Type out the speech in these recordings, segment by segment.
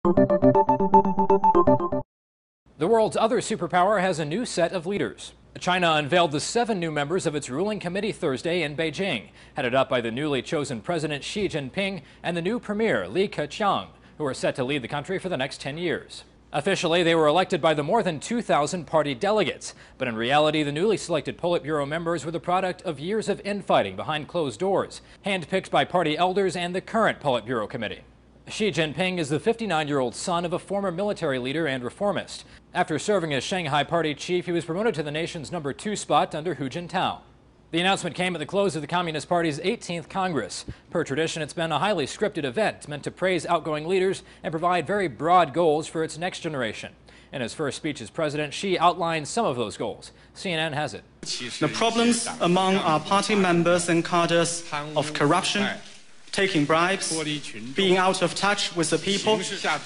The world's other superpower has a new set of leaders. China unveiled the 7 new members of its ruling committee Thursday in Beijing, headed up by the newly chosen President Xi Jinping and the new premier Li Keqiang, who are set to lead the country for the next 10 years. Officially, they were elected by the more than 2,000 party delegates, but in reality, the newly selected Politburo members were the product of years of infighting behind closed doors, handpicked by party elders and the current Politburo committee. Xi Jinping is the 59-year-old son of a former military leader and reformist. After serving as Shanghai party chief, he was promoted to the nation's #2 spot under Hu Jintao. The announcement came at the close of the Communist Party's 18th Congress. Per tradition, it's been a highly scripted event meant to praise outgoing leaders and provide very broad goals for its next generation. In his first speech as president, Xi outlined some of those goals. CNN has it. The problems among our party members and cadres of corruption, taking bribes, being out of touch with the people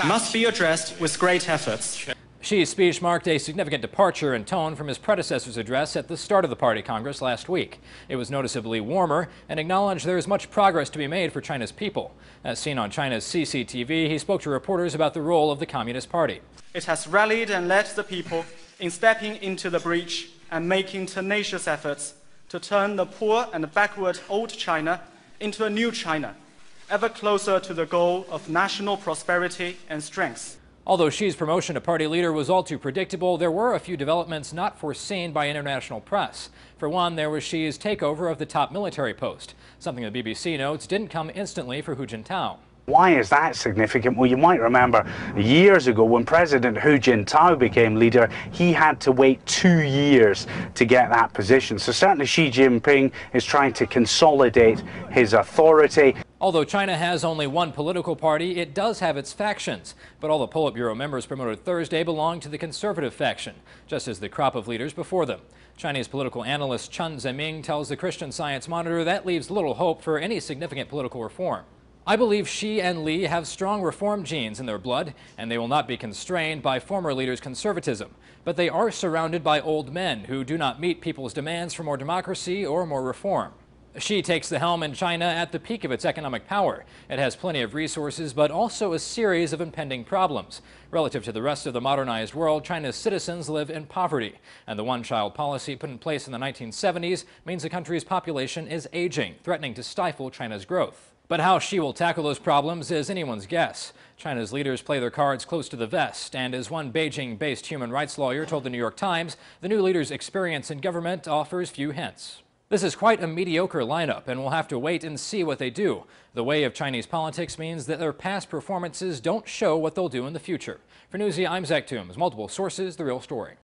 must be addressed with great efforts. Xi's speech marked a significant departure in tone from his predecessor's address at the start of the party Congress last week. It was noticeably warmer and acknowledged there is much progress to be made for China's people. As seen on China's CCTV, he spoke to reporters about the role of the Communist Party. It has rallied and led the people in stepping into the breach and making tenacious efforts to turn the poor and backward old China into a new China, ever closer to the goal of national prosperity and strength. Although Xi's promotion to party leader was all too predictable, there were a few developments not foreseen by international press. For one, there was Xi's takeover of the top military post, something the BBC notes didn't come instantly for Hu Jintao. Why is that significant? Well, you might remember years ago when President Hu Jintao became leader, he had to wait 2 years to get that position. So certainly Xi Jinping is trying to consolidate his authority. Although China has only one political party, it does have its factions. But all the Politburo members promoted Thursday belong to the conservative faction, just as the crop of leaders before them. Chinese political analyst Chen Zeming tells the Christian Science Monitor that leaves little hope for any significant political reform. I believe Xi and Li have strong reform genes in their blood, and they will not be constrained by former leaders' conservatism. But they are surrounded by old men who do not meet people's demands for more democracy or more reform. Xi takes the helm in China at the peak of its economic power. It has plenty of resources, but also a series of impending problems. Relative to the rest of the modernized world, China's citizens live in poverty, and the one-child policy put in place in the 1970s means the country's population is aging, threatening to stifle China's growth. But how Xi will tackle those problems is anyone's guess. China's leaders play their cards close to the vest, and as one Beijing-based human rights lawyer told the New York Times, the new leader's experience in government offers few hints. This is quite a mediocre lineup, and we'll have to wait and see what they do. The way of Chinese politics means that their past performances don't show what they'll do in the future. For Newsy, I'm Zach Toombs. Multiple sources, the real story.